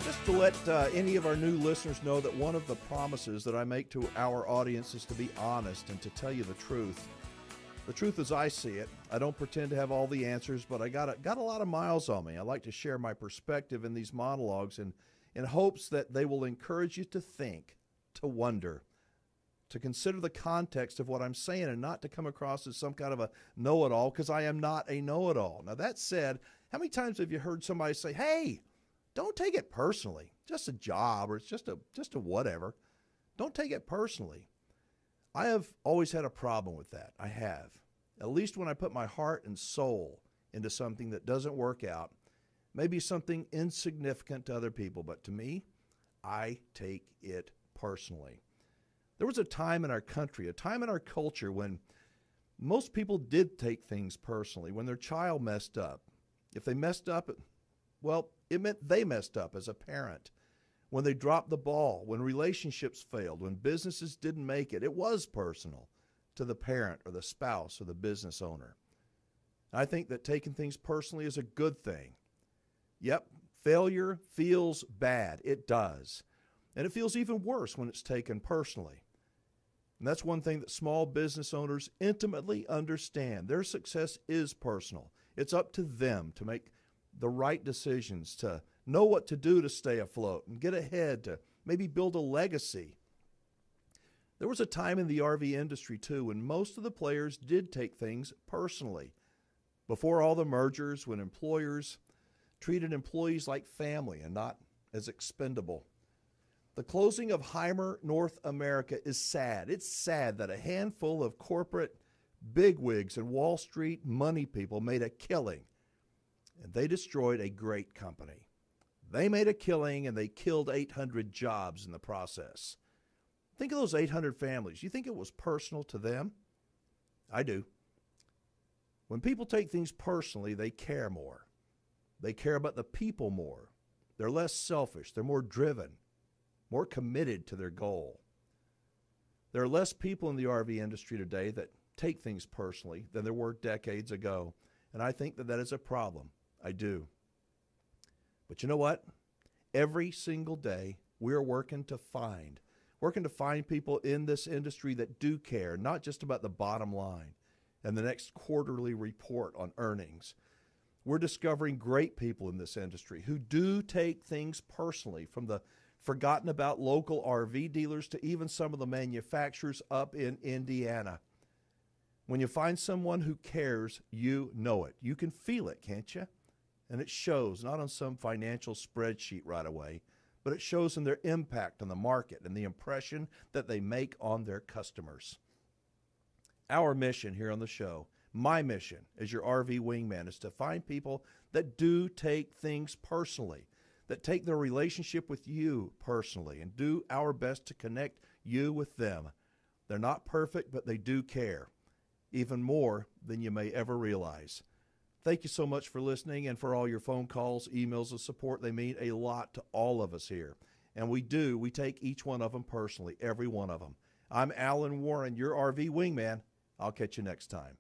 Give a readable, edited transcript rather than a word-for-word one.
Just to let any of our new listeners know that one of the promises that I make to our audience is to be honest and to tell you the truth. The truth as I see it. I don't pretend to have all the answers, but I got a lot of miles on me. I like to share my perspective in these monologues in hopes that they will encourage you to think, to wonder, to consider the context of what I'm saying and not to come across as some kind of a know-it-all, because I am not a know-it-all. Now, that said, how many times have you heard somebody say, hey, don't take it personally. Just a job, or it's just a whatever. Don't take it personally. I have always had a problem with that. I have. At least when I put my heart and soul into something that doesn't work out, maybe something insignificant to other people, but to me, I take it personally. There was a time in our country, a time in our culture when most people did take things personally. When their child messed up, if they messed up, well, it meant they messed up as a parent. When they dropped the ball, when relationships failed, when businesses didn't make it, it was personal to the parent or the spouse or the business owner. I think that taking things personally is a good thing. Yep, failure feels bad. It does. And it feels even worse when it's taken personally. And that's one thing that small business owners intimately understand. Their success is personal. It's up to them to make the right decisions, to know what to do to stay afloat and get ahead, to maybe build a legacy. There was a time in the RV industry, too, when most of the players did take things personally. Before all the mergers, when employers treated employees like family and not as expendable. The closing of Heimer North America is sad. It's sad that a handful of corporate bigwigs and Wall Street money people made a killing, and they destroyed a great company. They made a killing, and they killed 800 jobs in the process. Think of those 800 families. You think it was personal to them? I do. When people take things personally, they care more. They care about the people more. They're less selfish. They're more driven, more committed to their goal. There are less people in the RV industry today that take things personally than there were decades ago, and I think that that is a problem. I do. But you know what? Every single day, we're working to find people in this industry that do care, not just about the bottom line and the next quarterly report on earnings. We're discovering great people in this industry who do take things personally, from the forgotten about local RV dealers to even some of the manufacturers up in Indiana. When you find someone who cares, you know it. You can feel it, can't you? And it shows, not on some financial spreadsheet right away, but it shows in their impact on the market and the impression that they make on their customers. Our mission here on the show, my mission as your RV wingman, is to find people that do take things personally, that take their relationship with you personally, and do our best to connect you with them. They're not perfect, but they do care, even more than you may ever realize. Thank you so much for listening and for all your phone calls, emails, and support. They mean a lot to all of us here. And we take each one of them personally, every one of them. I'm Alan Warren, your RV wingman. I'll catch you next time.